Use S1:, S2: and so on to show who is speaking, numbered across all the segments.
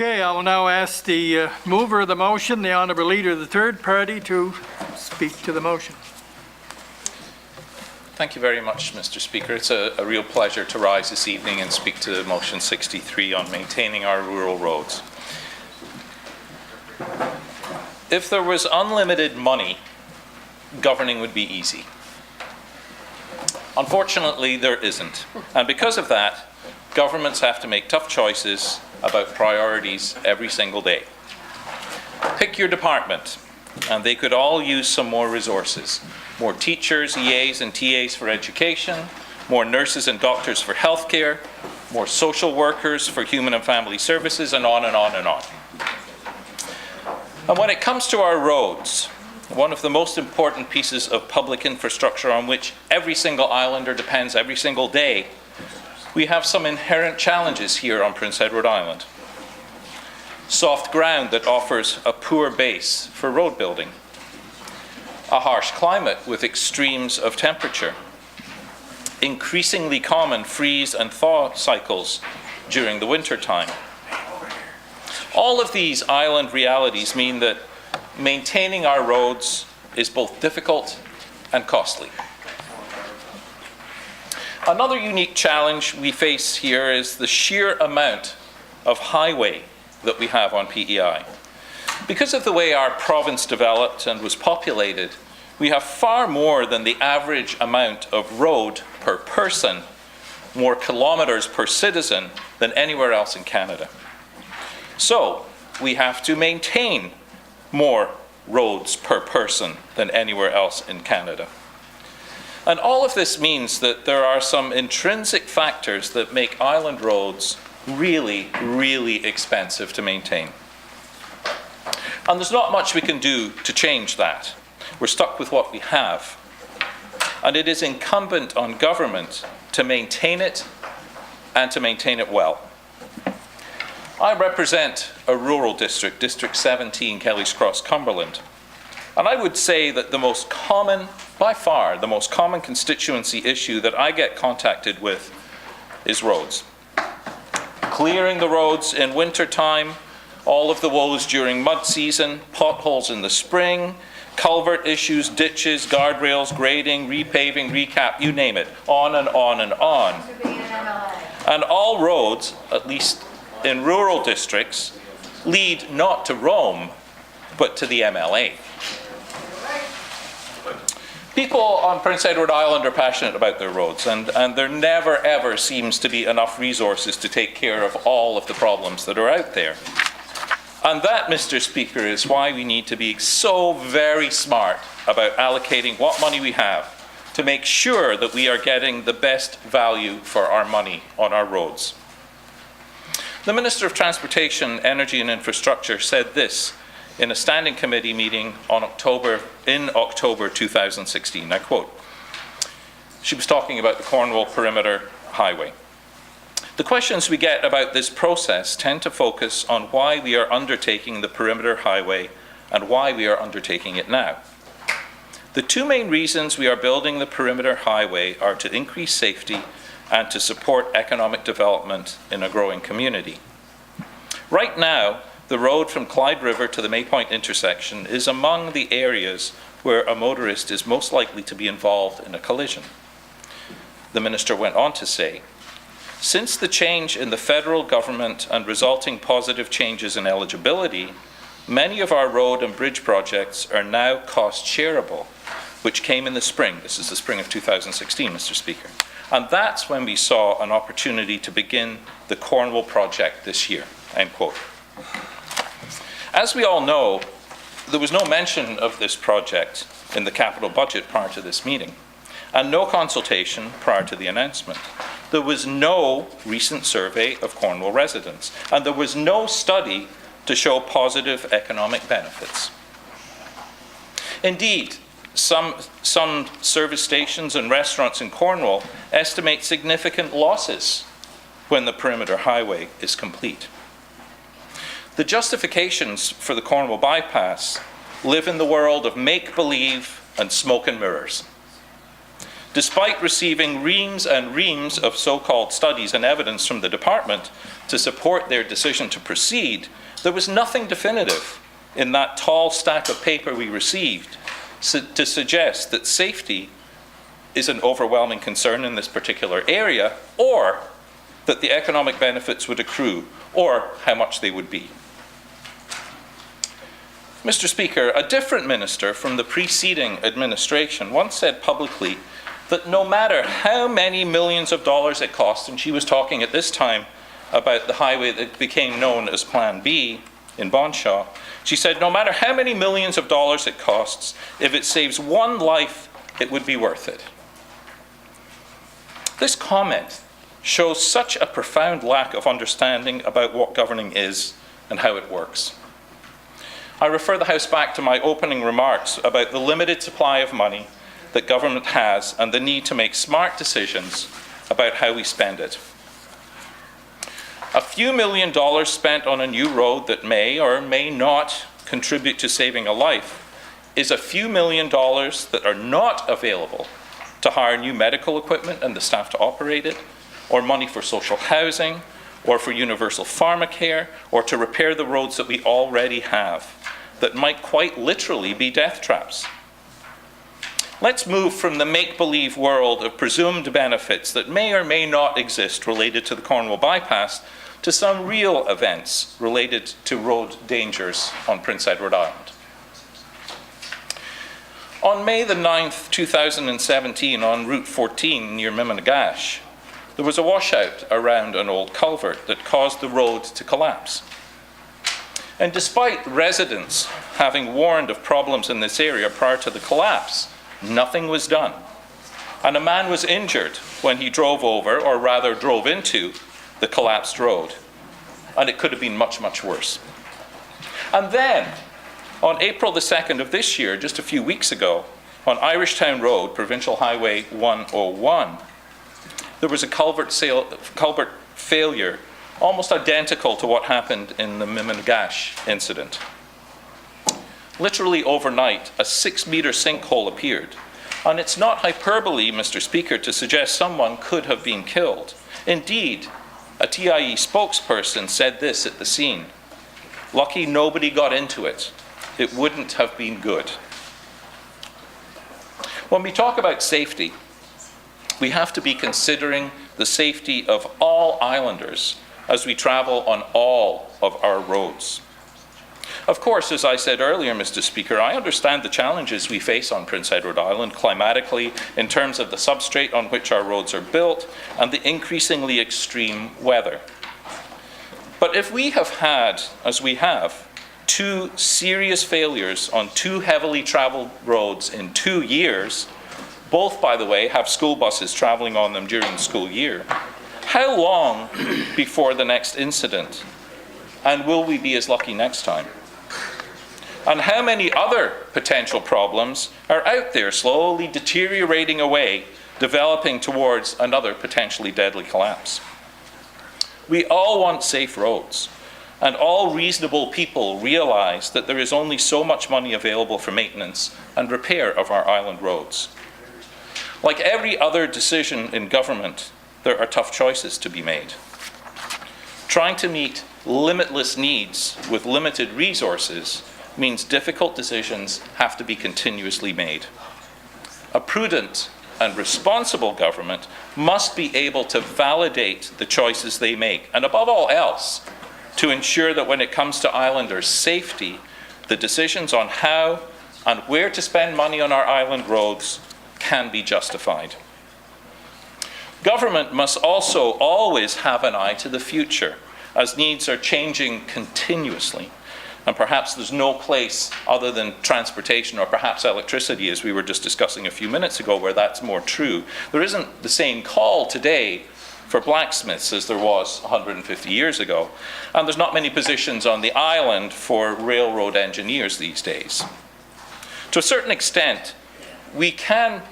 S1: Okay, I will now ask the mover of the motion, the honourable leader of the third party, to speak to the motion.
S2: Thank you very much, Mr. Speaker. It's a real pleasure to rise this evening and speak to motion 63 on maintaining our rural roads. If there was unlimited money, governing would be easy. Unfortunately, there isn't. And because of that, governments have to make tough choices about priorities every single day. Pick your department, and they could all use some more resources. More teachers, EAs and TAs for education, more nurses and doctors for healthcare, more social workers for human and family services, and on and on and on. And when it comes to our roads, one of the most important pieces of public infrastructure on which every single islander depends every single day, we have some inherent challenges here on Prince Edward Island. Soft ground that offers a poor base for road building. A harsh climate with extremes of temperature. Increasingly common freeze and thaw cycles during the winter time. All of these island realities mean that maintaining our roads is both difficult and costly. Another unique challenge we face here is the sheer amount of highway that we have on PEI. Because of the way our province developed and was populated, we have far more than the average amount of road per person, more kilometres per citizen than anywhere else in Canada. So we have to maintain more roads per person than anywhere else in Canada. And all of this means that there are some intrinsic factors that make island roads really, really expensive to maintain. And there's not much we can do to change that. We're stuck with what we have. And it is incumbent on government to maintain it and to maintain it well. I represent a rural district, District 17, Kelly's Cross, Cumberland. And I would say that the most common, by far, the most common constituency issue that I get contacted with is roads. Clearing the roads in winter time, all of the woes during mud season, potholes in the spring, culvert issues, ditches, guardrails, grading, repaving, recap, you name it, on and on and on. And all roads, at least in rural districts, lead not to Rome, but to the MLA. People on Prince Edward Island are passionate about their roads, and there never ever seems to be enough resources to take care of all of the problems that are out there. And that, Mr. Speaker, is why we need to be so very smart about allocating what money we have to make sure that we are getting the best value for our money on our roads. The Minister of Transportation, Energy and Infrastructure said this in a standing committee meeting in October 2016. I quote, she was talking about the Cornwall Perimeter Highway. The questions we get about this process tend to focus on why we are undertaking the Perimeter Highway and why we are undertaking it now. The two main reasons we are building the Perimeter Highway are to increase safety and to support economic development in a growing community. Right now, the road from Clyde River to the Maypoint intersection is among the areas where a motorist is most likely to be involved in a collision. The minister went on to say, since the change in the federal government and resulting positive changes in eligibility, many of our road and bridge projects are now cost shareable, which came in the spring. This is the spring of 2016, Mr. Speaker. And that's when we saw an opportunity to begin the Cornwall project this year, end quote. As we all know, there was no mention of this project in the capital budget prior to this meeting, and no consultation prior to the announcement. There was no recent survey of Cornwall residents, and there was no study to show positive economic benefits. Indeed, some service stations and restaurants in Cornwall estimate significant losses when the Perimeter Highway is complete. The justifications for the Cornwall bypass live in the world of make-believe and smoke and mirrors. Despite receiving reams and reams of so-called studies and evidence from the department to support their decision to proceed, there was nothing definitive in that tall stack of paper we received to suggest that safety is an overwhelming concern in this particular area, or that the economic benefits would accrue, or how much they would be. Mr. Speaker, a different minister from the preceding administration once said publicly that no matter how many millions of dollars it costs, and she was talking at this time about the highway that became known as Plan B in Bonshaw, she said no matter how many millions of dollars it costs, if it saves one life, it would be worth it. This comment shows such a profound lack of understanding about what governing is and how it works. I refer the House back to my opening remarks about the limited supply of money that government has and the need to make smart decisions about how we spend it. A few $1 million spent on a new road that may or may not contribute to saving a life is a few $1 million that are not available to hire new medical equipment and the staff to operate it, or money for social housing, or for universal pharmacare, or to repair the roads that we already have that might quite literally be death traps. Let's move from the make-believe world of presumed benefits that may or may not exist related to the Cornwall bypass to some real events related to road dangers on Prince Edward Island. On May the 9th, 2017, on Route 14 near Mimminagash, there was a washout around an old culvert that caused the road to collapse. And despite residents having warned of problems in this area prior to the collapse, nothing was done. And a man was injured when he drove over, or rather drove into, the collapsed road. And it could have been much, much worse. And then, on April the 2nd of this year, just a few weeks ago, on Irishtown Road, Provincial Highway 101, there was a culvert failure almost identical to what happened in the Mimminagash incident. Literally overnight, a 6-meter sinkhole appeared. And it's not hyperbole, Mr. Speaker, to suggest someone could have been killed. Indeed, a TIE spokesperson said this at the scene: "Lucky nobody got into it. It wouldn't have been good." When we talk about safety, we have to be considering the safety of all islanders as we travel on all of our roads. Of course, as I said earlier, Mr. Speaker, I understand the challenges we face on Prince Edward Island climatically in terms of the substrate on which our roads are built and the increasingly extreme weather. But if we have had, as we have, 2 serious failures on 2 heavily traveled roads in 2 years, both, by the way, have school buses traveling on them during the school year, how long before the next incident? And will we be as lucky next time? And how many other potential problems are out there slowly deteriorating away, developing towards another potentially deadly collapse? We all want safe roads, and all reasonable people realize that there is only so much money available for maintenance and repair of our island roads. Like every other decision in government, there are tough choices to be made. Trying to meet limitless needs with limited resources means difficult decisions have to be continuously made. A prudent and responsible government must be able to validate the choices they make, and above all else, to ensure that when it comes to islanders' safety, the decisions on how and where to spend money on our island roads can be justified. Government must also always have an eye to the future, as needs are changing continuously. And perhaps there's no place other than transportation or perhaps electricity, as we were just discussing a few minutes ago, where that's more true. There isn't the same call today for blacksmiths as there was 150 years ago. And there's not many positions on the island for railroad engineers these days. To a certain extent, we can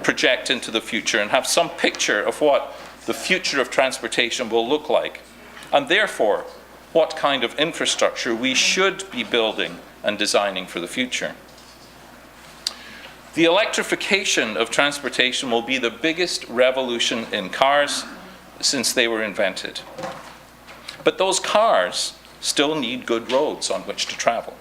S2: project into the future and have some picture of what the future of transportation will look like, and therefore what kind of infrastructure we should be building and designing for the future. The electrification of transportation will be the biggest revolution in cars since they were invented. But those cars still need good roads on which to travel.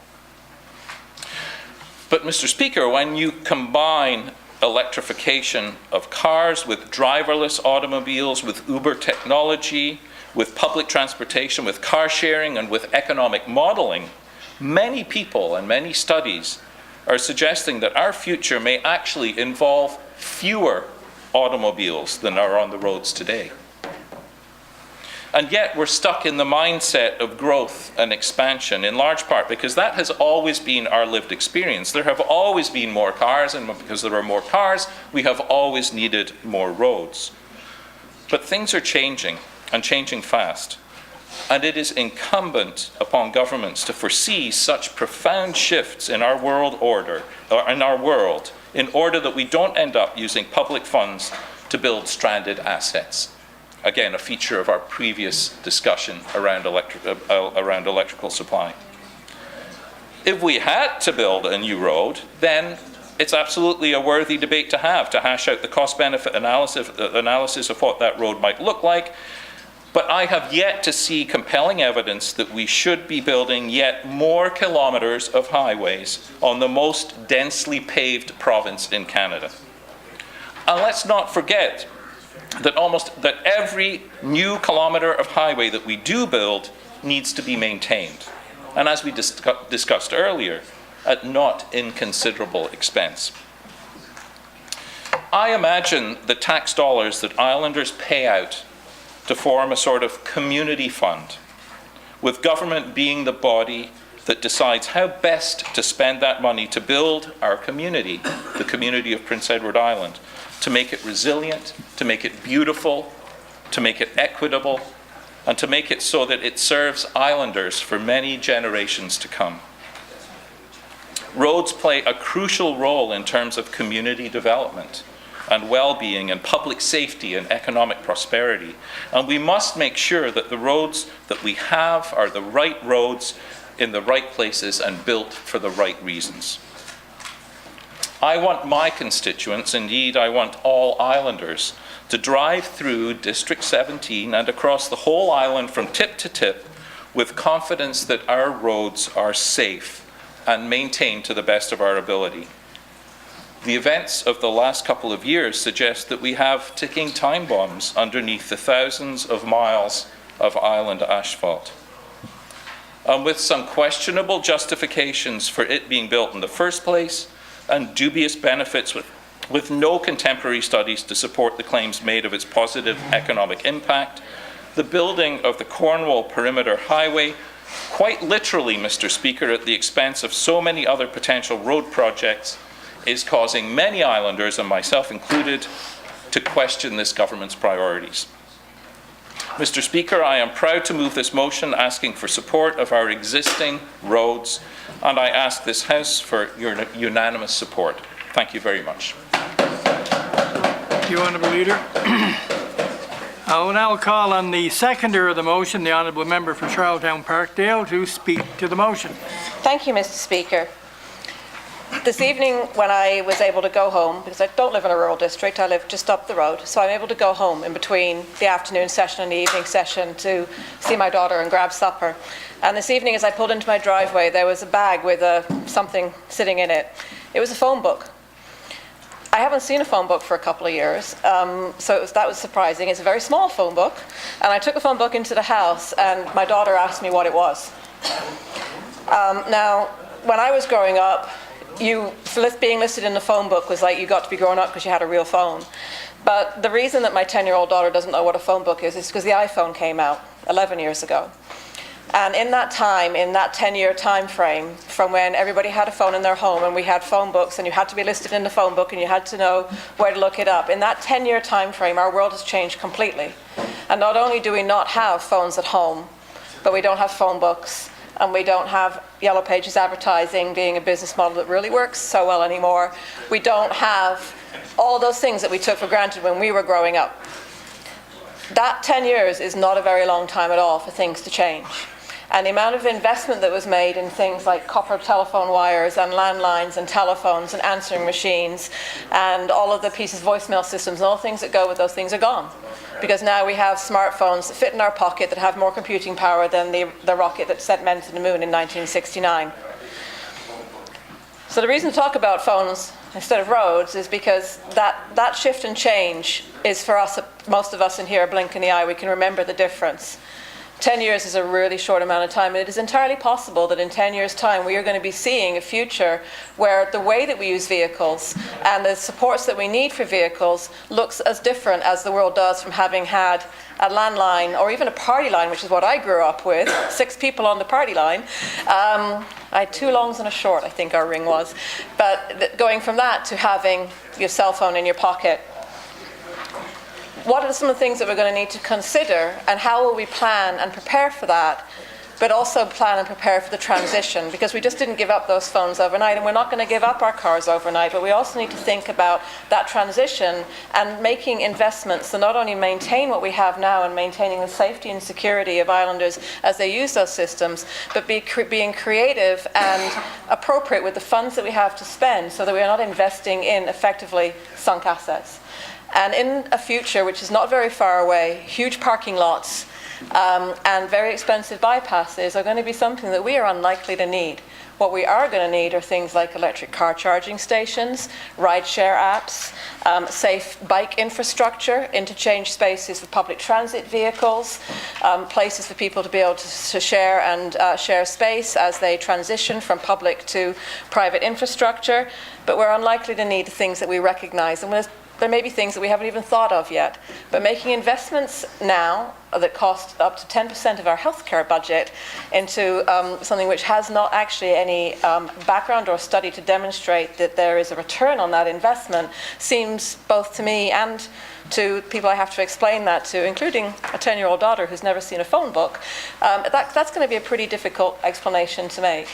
S2: But, Mr. Speaker, when you combine electrification of cars with driverless automobiles, with Uber technology, with public transportation, with car sharing, and with economic modeling, many people and many studies are suggesting that our future may actually involve fewer automobiles than are on the roads today. And yet we're stuck in the mindset of growth and expansion, in large part because that has always been our lived experience. There have always been more cars, and because there are more cars, we have always needed more roads. But things are changing, and changing fast. And it is incumbent upon governments to foresee such profound shifts in our world order, or in our world, in order that we don't end up using public funds to build stranded assets. Again, a feature of our previous discussion around electrical supply. If we had to build a new road, then it's absolutely a worthy debate to have, to hash out the cost-benefit analysis of what that road might look like. But I have yet to see compelling evidence that we should be building yet more kilometers of highways on the most densely paved province in Canada. And let's not forget that every new kilometer of highway that we do build needs to be maintained. And as we discussed earlier, at not inconsiderable expense. I imagine the tax dollars that islanders pay out to form a sort of community fund, with government being the body that decides how best to spend that money to build our community, the community of Prince Edward Island, to make it resilient, to make it beautiful, to make it equitable, and to make it so that it serves islanders for many generations to come. Roads play a crucial role in terms of community development and well-being and public safety and economic prosperity. And we must make sure that the roads that we have are the right roads in the right places and built for the right reasons. I want my constituents, indeed I want all islanders, to drive through District 17 and across the whole island from tip to tip with confidence that our roads are safe and maintained to the best of our ability. The events of the last couple of years suggest that we have ticking time bombs underneath the thousands of miles of island asphalt. And with some questionable justifications for it being built in the first place, and dubious benefits with no contemporary studies to support the claims made of its positive economic impact, the building of the Cornwall Perimeter Highway, quite literally, Mr. Speaker, at the expense of so many other potential road projects, is causing many islanders, and myself included, to question this government's priorities. Mr. Speaker, I am proud to move this motion asking for support of our existing roads, and I ask this House for your unanimous support. Thank you very much.
S1: Thank you, Honourable Leader. I will now call on the seconder of the motion, the Honourable Member for Charlottetown Parkdale, to speak to the motion.
S3: Thank you, Mr. Speaker. This evening, when I was able to go home, because I don't live in a rural district, I live just up the road, so I'm able to go home in between the afternoon session and the evening session to see my daughter and grab supper. And this evening, as I pulled into my driveway, there was a bag with something sitting in it. It was a phone book. I haven't seen a phone book for a couple of years, so that was surprising. It's a very small phone book, and I took the phone book into the house, and my daughter asked me what it was. Now, when I was growing up, being listed in the phone book was like you got to be grown up because you had a real phone. But the reason that my 10-year-old daughter doesn't know what a phone book is because the iPhone came out 11 years ago. And in that time, in that 10-year time frame, from when everybody had a phone in their home and we had phone books and you had to be listed in the phone book and you had to know where to look it up, in that 10-year time frame, our world has changed completely. And not only do we not have phones at home, but we don't have phone books, and we don't have Yellow Pages advertising being a business model that really works so well anymore. We don't have all those things that we took for granted when we were growing up. That 10 years is not a very long time at all for things to change. And the amount of investment that was made in things like copper telephone wires and landlines and telephones and answering machines and all of the pieces, voicemail systems, and all the things that go with those things are gone. Because now we have smartphones that fit in our pocket that have more computing power than the rocket that sent men to the moon in 1969. So the reason to talk about phones instead of roads is because that shift and change is for us, most of us in here, a blink in the eye. We can remember the difference. 10 years is a really short amount of time, and it is entirely possible that in 10 years' time we are going to be seeing a future where the way that we use vehicles and the supports that we need for vehicles looks as different as the world does from having had a landline or even a party line, which is what I grew up with, 6 people on the party line. I had 2 longs and a short, I think our ring was. But going from that to having your cell phone in your pocket, what are some of the things that we're going to need to consider, and how will we plan and prepare for that, but also plan and prepare for the transition? Because we just didn't give up those phones overnight, and we're not going to give up our cars overnight, but we also need to think about that transition and making investments to not only maintain what we have now and maintaining the safety and security of islanders as they use those systems, but being creative and appropriate with the funds that we have to spend so that we are not investing in effectively sunk assets. And in a future which is not very far away, huge parking lots and very expensive bypasses are going to be something that we are unlikely to need. What we are going to need are things like electric car charging stations, rideshare apps, safe bike infrastructure, interchange spaces for public transit vehicles, places for people to be able to share and share space as they transition from public to private infrastructure. But we're unlikely to need the things that we recognize. And there may be things that we haven't even thought of yet, but making investments now that cost up to 10% of our healthcare budget into something which has not actually any background or study to demonstrate that there is a return on that investment seems, both to me and to people I have to explain that to, including a 10-year-old daughter who's never seen a phone book, that's going to be a pretty difficult explanation to make.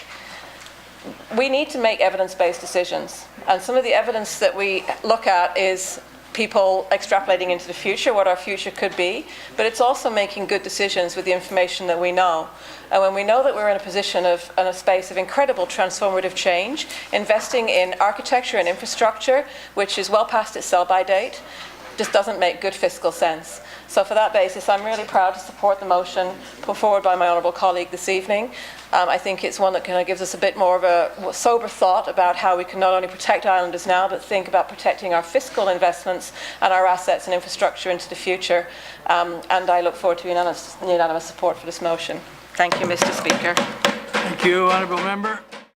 S3: We need to make evidence-based decisions, and some of the evidence that we look at is people extrapolating into the future, what our future could be, but it's also making good decisions with the information that we know. And when we know that we're in a position in a space of incredible transformative change, investing in architecture and infrastructure, which is well past its sell-by date, just doesn't make good fiscal sense. So for that basis, I'm really proud to support the motion put forward by my honourable colleague this evening. I think it's one that kind of gives us a bit more of a sober thought about how we can not only protect islanders now, but think about protecting our fiscal investments and our assets and infrastructure into the future. And I look forward to unanimous support for this motion. Thank you, Mr. Speaker.
S1: Thank you, Honourable Member.